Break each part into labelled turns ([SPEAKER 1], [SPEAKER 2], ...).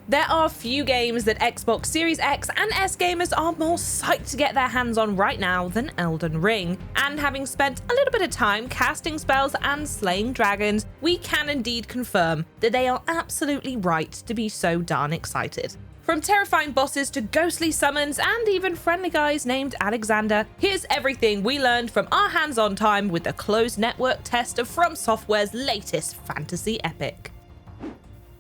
[SPEAKER 1] There are few games that Xbox Series X and S gamers are more psyched to get their hands on right now than Elden Ring, and having spent a little bit of time casting spells and slaying dragons, we can indeed confirm that they are absolutely right to be so darn excited. From terrifying bosses to ghostly summons and even friendly guys named Alexander, here's everything we learned from our hands-on time with the closed network test of FromSoftware's latest fantasy epic.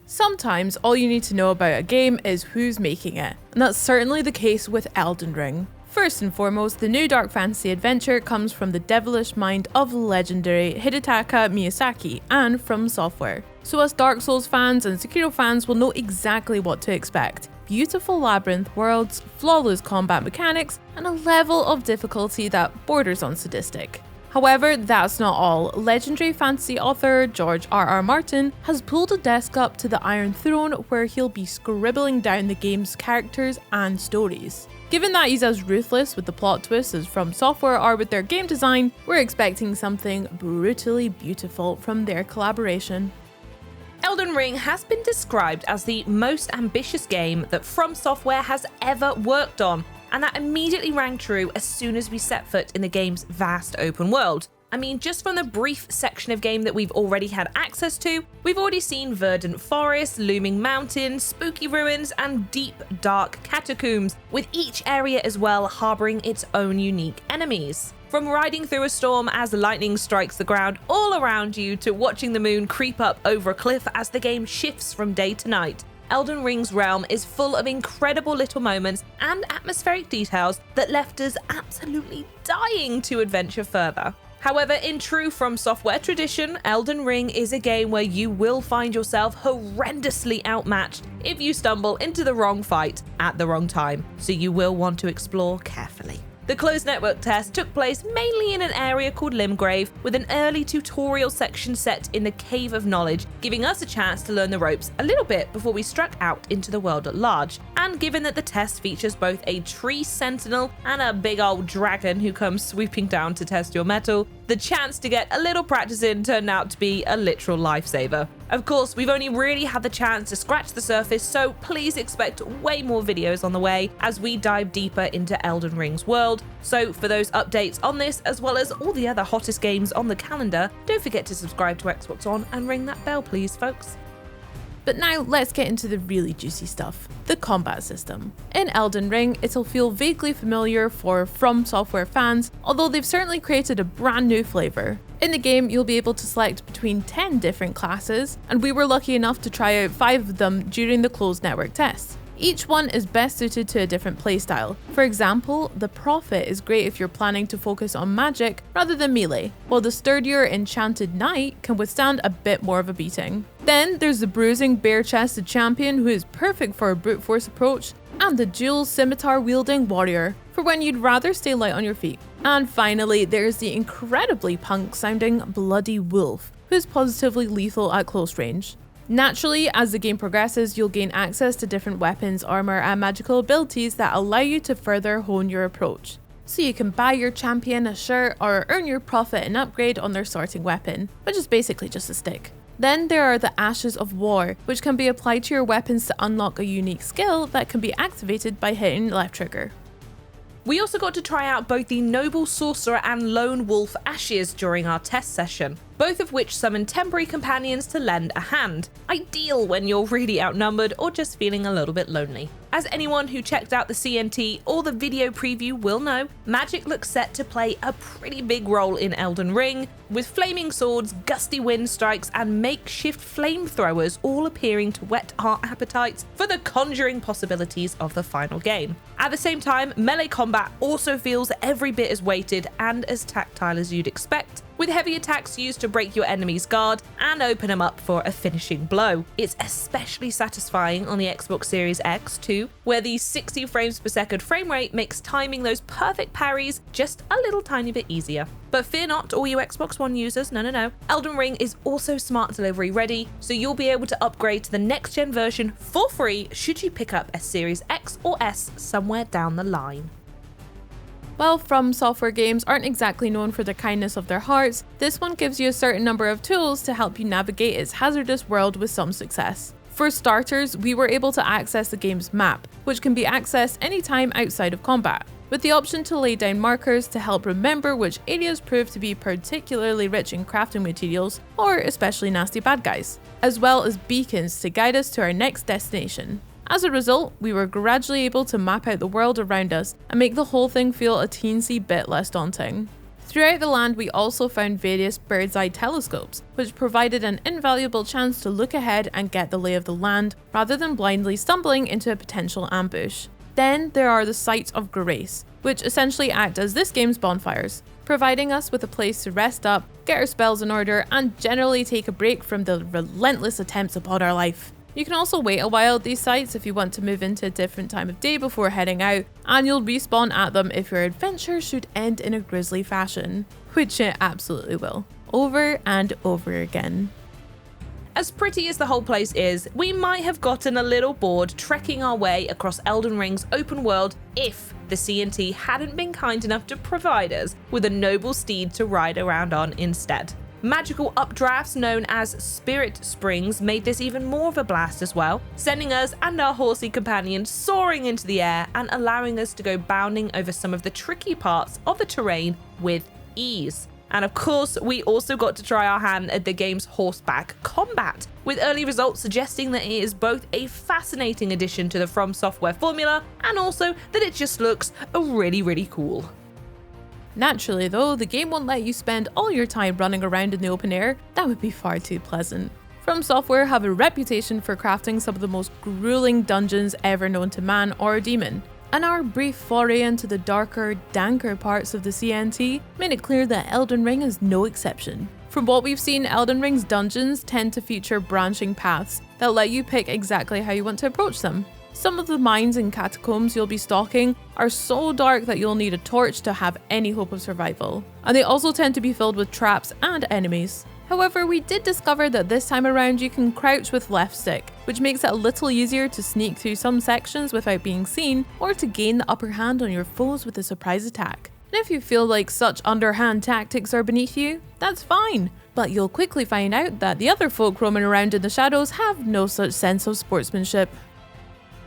[SPEAKER 2] Sometimes all you need to know about a game is who's making it, and that's certainly the case with Elden Ring. First and foremost, the new dark fantasy adventure comes from the devilish mind of legendary Hidetaka Miyazaki and FromSoftware. So us Dark Souls fans and Sekiro fans will know exactly what to expect. Beautiful labyrinth worlds, flawless combat mechanics, and a level of difficulty that borders on sadistic. However, that's not all. Legendary fantasy author George R.R. Martin has pulled a desk up to the Iron Throne where he'll be scribbling down the game's characters and stories. Given that he's as ruthless with the plot twists as FromSoftware are with their game design, we're expecting something brutally beautiful from their collaboration.
[SPEAKER 1] Elden Ring has been described as the most ambitious game that FromSoftware has ever worked on, and that immediately rang true as soon as we set foot in the game's vast open world. I mean, just from the brief section of game that we've already had access to, we've already seen verdant forests, looming mountains, spooky ruins, and deep, dark catacombs, with each area as well harboring its own unique enemies. From riding through a storm as lightning strikes the ground all around you to watching the moon creep up over a cliff as the game shifts from day to night, Elden Ring's realm is full of incredible little moments and atmospheric details that left us absolutely dying to adventure further. However, in true FromSoftware tradition, Elden Ring is a game where you will find yourself horrendously outmatched if you stumble into the wrong fight at the wrong time, so you will want to explore carefully. The closed network test took place mainly in an area called Limgrave, with an early tutorial section set in the Cave of Knowledge, giving us a chance to learn the ropes a little bit before we struck out into the world at large. And given that the test features both a tree sentinel and a big old dragon who comes swooping down to test your mettle, the chance to get a little practice in turned out to be a literal lifesaver. Of course, we've only really had the chance to scratch the surface, so please expect way more videos on the way as we dive deeper into Elden Ring's world. So for those updates on this, as well as all the other hottest games on the calendar, don't forget to subscribe to Xbox On and ring that bell please, folks.
[SPEAKER 2] But now let's get into the really juicy stuff, the combat system. In Elden Ring, it'll feel vaguely familiar for FromSoftware fans, although they've certainly created a brand new flavour. In the game, you'll be able to select between 10 different classes, and we were lucky enough to try out 5 of them during the closed network test. Each one is best suited to a different playstyle. For example, the Prophet is great if you're planning to focus on magic rather than melee, while the sturdier Enchanted Knight can withstand a bit more of a beating. Then there's the bruising bare-chested champion who is perfect for a brute force approach, and the dual scimitar-wielding warrior for when you'd rather stay light on your feet. And finally, there's the incredibly punk-sounding Bloody Wolf, who's positively lethal at close range. Naturally, as the game progresses, you'll gain access to different weapons, armor, and magical abilities that allow you to further hone your approach. So you can buy your champion a shirt or earn your Prophet an upgrade on their sorting weapon, which is basically just a stick. Then there are the Ashes of War, which can be applied to your weapons to unlock a unique skill that can be activated by hitting left trigger.
[SPEAKER 1] We also got to try out both the Noble Sorcerer and Lone Wolf Ashes during our test session, both of which summon temporary companions to lend a hand, ideal when you're really outnumbered or just feeling a little bit lonely. As anyone who checked out the CNT or the video preview will know, magic looks set to play a pretty big role in Elden Ring, with flaming swords, gusty wind strikes, and makeshift flamethrowers all appearing to whet our appetites for the conjuring possibilities of the final game. At the same time, melee combat also feels every bit as weighted and as tactile as you'd expect, with heavy attacks used to break your enemy's guard and open them up for a finishing blow. It's especially satisfying on the Xbox Series X too, where the 60 frames per second frame rate makes timing those perfect parries just a little tiny bit easier. But fear not, all you Xbox One users, no. Elden Ring is also smart delivery ready, so you'll be able to upgrade to the next gen version for free should you pick up a Series X or S somewhere down the line.
[SPEAKER 2] While FromSoftware games aren't exactly known for the kindness of their hearts, this one gives you a certain number of tools to help you navigate its hazardous world with some success. For starters, we were able to access the game's map, which can be accessed anytime outside of combat, with the option to lay down markers to help remember which areas prove to be particularly rich in crafting materials or especially nasty bad guys, as well as beacons to guide us to our next destination. As a result, we were gradually able to map out the world around us and make the whole thing feel a teensy bit less daunting. Throughout the land, we also found various bird's-eye telescopes, which provided an invaluable chance to look ahead and get the lay of the land, rather than blindly stumbling into a potential ambush. Then there are the Sites of Grace, which essentially act as this game's bonfires, providing us with a place to rest up, get our spells in order, and generally take a break from the relentless attempts upon our life. You can also wait a while at these sites if you want to move into a different time of day before heading out, and you'll respawn at them if your adventure should end in a grisly fashion, which it absolutely will, over and over again.
[SPEAKER 1] As pretty as the whole place is, we might have gotten a little bored trekking our way across Elden Ring's open world if the C&T hadn't been kind enough to provide us with a noble steed to ride around on instead. Magical updrafts known as Spirit Springs made this even more of a blast as well, sending us and our horsey companion soaring into the air and allowing us to go bounding over some of the tricky parts of the terrain with ease. And of course, we also got to try our hand at the game's horseback combat, with early results suggesting that it is both a fascinating addition to the FromSoftware formula and also that it just looks really cool.
[SPEAKER 2] Naturally though, the game won't let you spend all your time running around in the open air. That would be far too pleasant. FromSoftware have a reputation for crafting some of the most grueling dungeons ever known to man or demon, and our brief foray into the darker, danker parts of the CNT made it clear that Elden Ring is no exception. From what we've seen, Elden Ring's dungeons tend to feature branching paths that let you pick exactly how you want to approach them. Some of the mines and catacombs you'll be stalking are so dark that you'll need a torch to have any hope of survival, and they also tend to be filled with traps and enemies. However, we did discover that this time around you can crouch with left stick, which makes it a little easier to sneak through some sections without being seen, or to gain the upper hand on your foes with a surprise attack. And if you feel like such underhand tactics are beneath you, that's fine, but you'll quickly find out that the other folk roaming around in the shadows have no such sense of sportsmanship.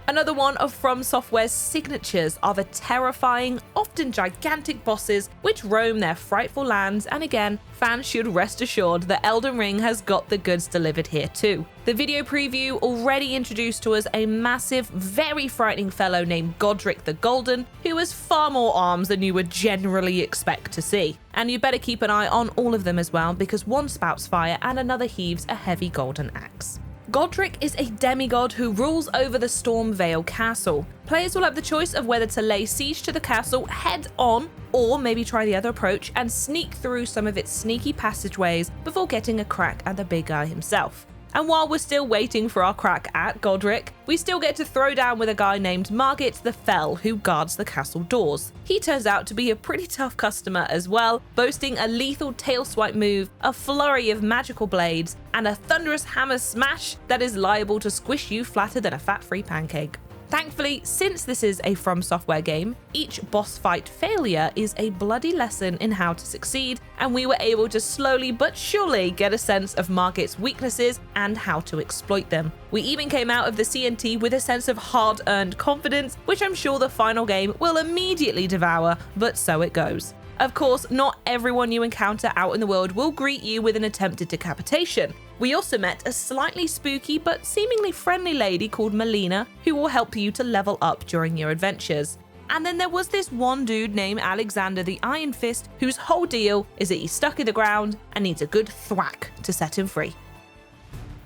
[SPEAKER 1] Another one of FromSoftware's signatures are the terrifying, often gigantic bosses which roam their frightful lands, and again, fans should rest assured that Elden Ring has got the goods delivered here too. The video preview already introduced to us a massive, very frightening fellow named Godric the Golden, who has far more arms than you would generally expect to see. And you better keep an eye on all of them as well, because one spouts fire and another heaves a heavy golden axe. Godric is a demigod who rules over the Stormvale Castle. Players will have the choice of whether to lay siege to the castle head on, or maybe try the other approach and sneak through some of its sneaky passageways before getting a crack at the big guy himself. And while we're still waiting for our crack at Godric, we still get to throw down with a guy named Margit the Fell who guards the castle doors. He turns out to be a pretty tough customer as well, boasting a lethal tail swipe move, a flurry of magical blades, and a thunderous hammer smash that is liable to squish you flatter than a fat-free pancake. Thankfully, since this is a FromSoftware game, each boss fight failure is a bloody lesson in how to succeed, and we were able to slowly but surely get a sense of Margit's weaknesses and how to exploit them. We even came out of the CNT with a sense of hard-earned confidence, which I'm sure the final game will immediately devour, but so it goes. Of course, not everyone you encounter out in the world will greet you with an attempted decapitation. We also met a slightly spooky but seemingly friendly lady called Melina who will help you to level up during your adventures. And then there was this one dude named Alexander the Iron Fist whose whole deal is that he's stuck in the ground and needs a good thwack to set him free.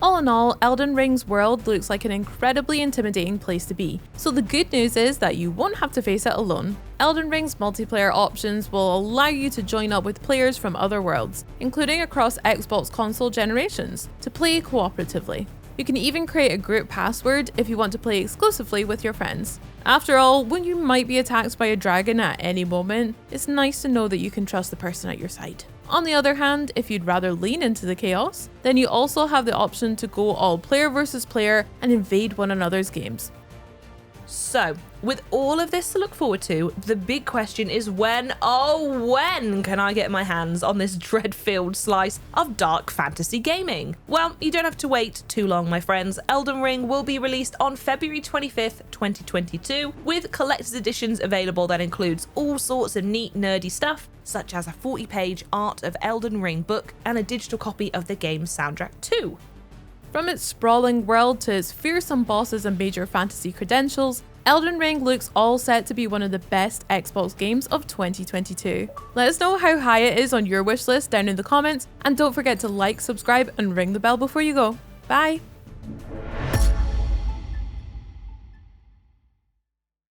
[SPEAKER 2] All in all, Elden Ring's world looks like an incredibly intimidating place to be, so the good news is that you won't have to face it alone. Elden Ring's multiplayer options will allow you to join up with players from other worlds, including across Xbox console generations, to play cooperatively. You can even create a group password if you want to play exclusively with your friends. After all, when you might be attacked by a dragon at any moment, it's nice to know that you can trust the person at your side. On the other hand, if you'd rather lean into the chaos, then you also have the option to go all player versus player and invade one another's games.
[SPEAKER 1] So, with all of this to look forward to, the big question is when, oh when, can I get my hands on this dread-filled slice of dark fantasy gaming? Well, you don't have to wait too long, my friends. Elden Ring will be released on February 25th, 2022, with collector's editions available that includes all sorts of neat, nerdy stuff, such as a 40-page Art of Elden Ring book and a digital copy of the game's soundtrack too.
[SPEAKER 2] From its sprawling world to its fearsome bosses and major fantasy credentials, Elden Ring looks all set to be one of the best Xbox games of 2022. Let us know how high it is on your wishlist down in the comments, and don't forget to like, subscribe, and ring the bell before you go. Bye!